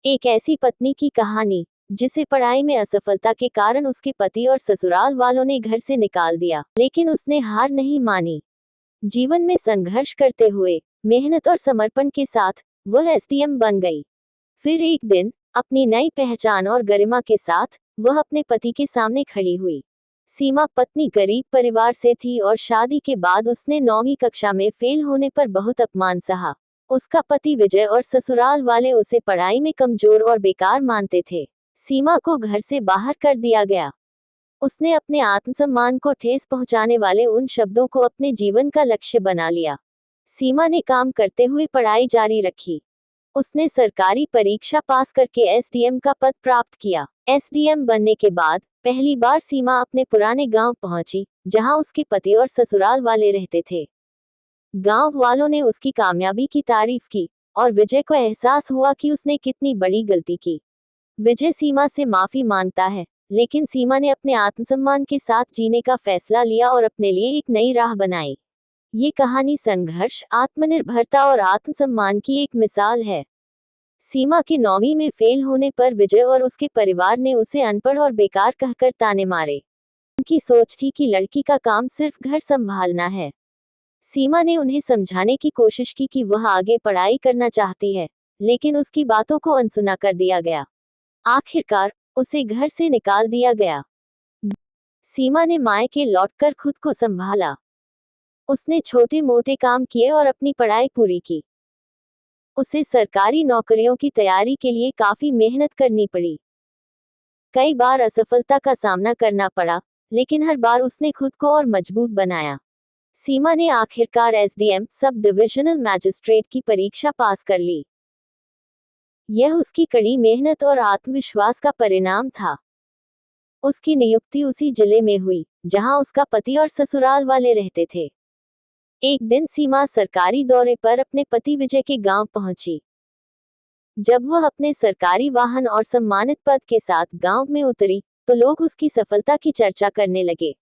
एक ऐसी पत्नी की कहानी जिसे पढ़ाई में असफलता के कारण उसके पति और ससुराल वालों ने घर से निकाल दिया, लेकिन उसने हार नहीं मानी। जीवन में संघर्ष करते हुए मेहनत और समर्पण के साथ वह एसडीएम बन गई। फिर एक दिन अपनी नई पहचान और गरिमा के साथ वह अपने पति के सामने खड़ी हुई। सीमा पत्नी गरीब परिवार से थी और शादी के बाद उसने 9वीं कक्षा में फेल होने पर बहुत अपमान सहा। उसका पति विजय और ससुराल वाले उसे पढ़ाई में कमजोर और बेकार मानते थे। सीमा को घर से बाहर कर दिया गया। उसने अपने आत्मसम्मान को ठेस पहुंचाने वाले उन शब्दों को अपने जीवन का लक्ष्य बना लिया। सीमा ने काम करते हुए पढ़ाई जारी रखी। उसने सरकारी परीक्षा पास करके एसडीएम का पद प्राप्त किया। एसडीएम बनने के बाद पहली बार सीमा अपने पुराने गांव पहुंची, जहां उसके पति और ससुराल वाले रहते थे। गांव वालों ने उसकी कामयाबी की तारीफ की और विजय को एहसास हुआ कि उसने कितनी बड़ी गलती की। विजय सीमा से माफी मांगता है, लेकिन सीमा ने अपने आत्मसम्मान के साथ जीने का फैसला लिया और अपने लिए एक नई राह बनाई। ये कहानी संघर्ष, आत्मनिर्भरता और आत्मसम्मान की एक मिसाल है। सीमा के 9वीं में फेल होने पर विजय और उसके परिवार ने उसे अनपढ़ और बेकार कहकर ताने मारे। उनकी सोच थी कि लड़की का काम सिर्फ घर संभालना है। सीमा ने उन्हें समझाने की कोशिश की कि वह आगे पढ़ाई करना चाहती है, लेकिन उसकी बातों को अनसुना कर दिया गया। आखिरकार उसे घर से निकाल दिया गया। सीमा ने मायके लौटकर खुद को संभाला। उसने छोटे मोटे काम किए और अपनी पढ़ाई पूरी की। उसे सरकारी नौकरियों की तैयारी के लिए काफी मेहनत करनी पड़ी। कई बार असफलता का सामना करना पड़ा, लेकिन हर बार उसने खुद को और मजबूत बनाया। सीमा ने आखिरकार एसडीएम सब डिविजनल मैजिस्ट्रेट की परीक्षा पास कर ली। यह उसकी कड़ी मेहनत और आत्मविश्वास का परिणाम था। उसकी नियुक्ति उसी जिले में हुई जहां उसका पति और ससुराल वाले रहते थे। एक दिन सीमा सरकारी दौरे पर अपने पति विजय के गांव पहुंची। जब वह अपने सरकारी वाहन और सम्मानित पद के साथ गांव में उतरी, तो लोग उसकी सफलता की चर्चा करने लगे।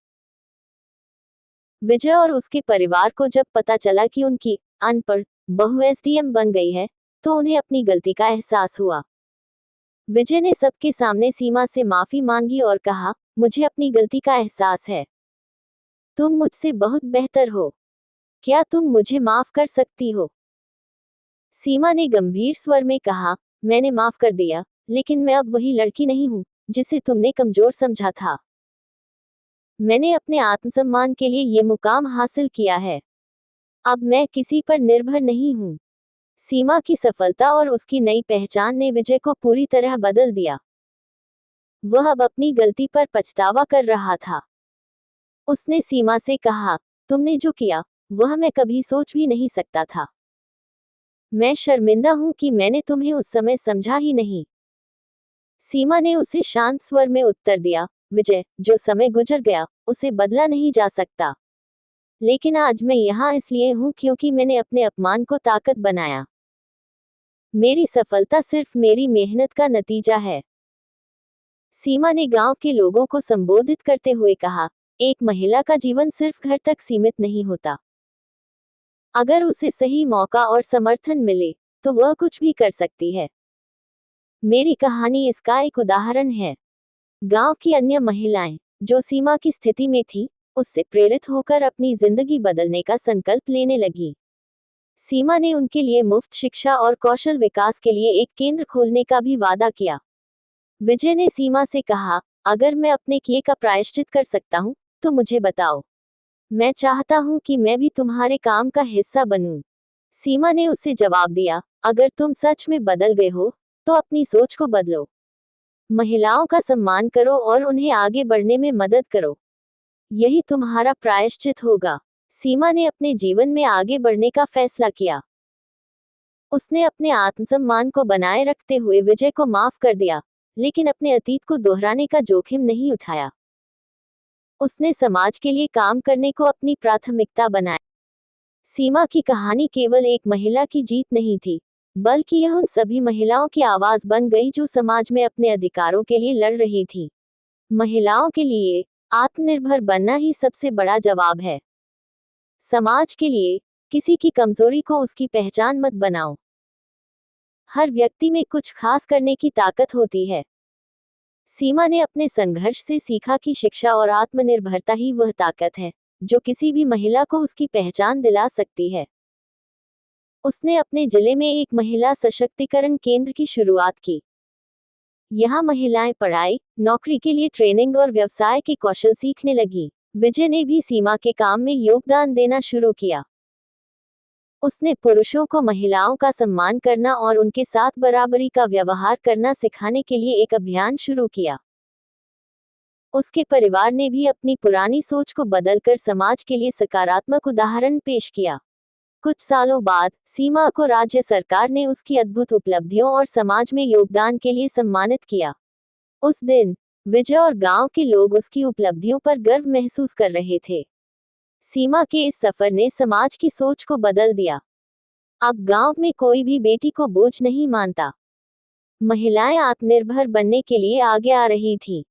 विजय और उसके परिवार को जब पता चला कि उनकी अनपढ़ बहू एसडीएम बन गई है, तो उन्हें अपनी गलती का एहसास हुआ। विजय ने सबके सामने सीमा से माफी मांगी और कहा, मुझे अपनी गलती का एहसास है। तुम मुझसे बहुत बेहतर हो। क्या तुम मुझे माफ कर सकती हो? सीमा ने गंभीर स्वर में कहा, मैंने माफ कर दिया, लेकिन मैं अब वही लड़की नहीं हूँ जिसे तुमने कमजोर समझा था। मैंने अपने आत्मसम्मान के लिए ये मुकाम हासिल किया है। अब मैं किसी पर निर्भर नहीं हूँ। सीमा की सफलता और उसकी नई पहचान ने विजय को पूरी तरह बदल दिया। वह अब अपनी गलती पर पछतावा कर रहा था। उसने सीमा से कहा, तुमने जो किया वह मैं कभी सोच भी नहीं सकता था। मैं शर्मिंदा हूँ कि मैंने तुम्हें उस समय समझा ही नहीं। सीमा ने उसे शांत स्वर में उत्तर दिया, विजय, जो समय गुजर गया उसे बदला नहीं जा सकता, लेकिन आज मैं यहाँ इसलिए हूँ क्योंकि मैंने अपने अपमान को ताकत बनाया। मेरी सफलता सिर्फ मेरी मेहनत का नतीजा है। सीमा ने गांव के लोगों को संबोधित करते हुए कहा, एक महिला का जीवन सिर्फ घर तक सीमित नहीं होता। अगर उसे सही मौका और समर्थन मिले तो वह कुछ भी कर सकती है। मेरी कहानी इसका एक उदाहरण है। गांव की अन्य महिलाएं जो सीमा की स्थिति में थी, उससे प्रेरित होकर अपनी जिंदगी बदलने का संकल्प लेने लगी। सीमा ने उनके लिए मुफ्त शिक्षा और कौशल विकास के लिए एक केंद्र खोलने का भी वादा किया। विजय ने सीमा से कहा, अगर मैं अपने किए का प्रायश्चित कर सकता हूँ तो मुझे बताओ। मैं चाहता हूँ कि मैं भी तुम्हारे काम का हिस्सा बनूं। सीमा ने उसे जवाब दिया, अगर तुम सच में बदल गए हो तो अपनी सोच को बदलो। महिलाओं का सम्मान करो और उन्हें आगे बढ़ने में मदद करो। यही तुम्हारा प्रायश्चित होगा। सीमा ने अपने जीवन में आगे बढ़ने का फैसला किया। उसने अपने आत्मसम्मान को बनाए रखते हुए विजय को माफ कर दिया, लेकिन अपने अतीत को दोहराने का जोखिम नहीं उठाया। उसने समाज के लिए काम करने को अपनी प्राथमिकता बनाया। सीमा की कहानी केवल एक महिला की जीत नहीं थी, बल्कि यह उन सभी महिलाओं की आवाज बन गई जो समाज में अपने अधिकारों के लिए लड़ रही थी। महिलाओं के लिए आत्मनिर्भर बनना ही सबसे बड़ा जवाब है। समाज के लिए किसी की कमजोरी को उसकी पहचान मत बनाओ। हर व्यक्ति में कुछ खास करने की ताकत होती है। सीमा ने अपने संघर्ष से सीखा कि शिक्षा और आत्मनिर्भरता ही वह ताकत है जो किसी भी महिला को उसकी पहचान दिला सकती है। उसने अपने जिले में एक महिला सशक्तिकरण केंद्र की शुरुआत की। यहाँ महिलाएं पढ़ाई, नौकरी के लिए ट्रेनिंग और व्यवसाय के कौशल सीखने लगी। विजय ने भी सीमा के काम में योगदान देना शुरू किया। उसने पुरुषों को महिलाओं का सम्मान करना और उनके साथ बराबरी का व्यवहार करना सिखाने के लिए एक अभियान शुरू किया। उसके परिवार ने भी अपनी पुरानी सोच को बदलकर समाज के लिए सकारात्मक उदाहरण पेश किया। कुछ सालों बाद सीमा को राज्य सरकार ने उसकी अद्भुत उपलब्धियों और समाज में योगदान के लिए सम्मानित किया। उस दिन विजय और गांव के लोग उसकी उपलब्धियों पर गर्व महसूस कर रहे थे। सीमा के इस सफर ने समाज की सोच को बदल दिया। अब गांव में कोई भी बेटी को बोझ नहीं मानता। महिलाएं आत्मनिर्भर बनने के लिए आगे आ रही थीं।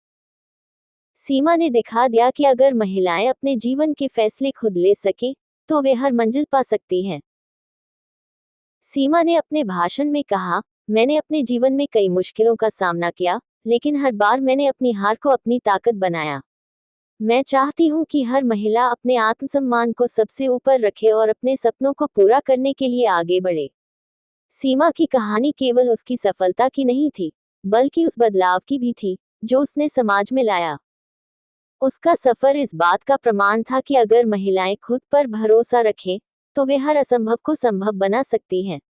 सीमा ने दिखा दिया कि अगर महिलाएं अपने जीवन के फैसले खुद ले सके तो वे हर मंजिल पा सकती हैं। सीमा ने अपने भाषण में कहा, मैंने अपने जीवन में कई मुश्किलों का सामना किया, लेकिन हर बार मैंने अपनी हार को अपनी ताकत बनाया। मैं चाहती हूँ कि हर महिला अपने आत्मसम्मान को सबसे ऊपर रखे और अपने सपनों को पूरा करने के लिए आगे बढ़े। सीमा की कहानी केवल उसकी सफलता की नहीं थी, बल्कि उस बदलाव की भी थी जो उसने समाज में लाया। उसका सफर इस बात का प्रमाण था कि अगर महिलाएं खुद पर भरोसा रखें, तो वे हर असंभव को संभव बना सकती हैं।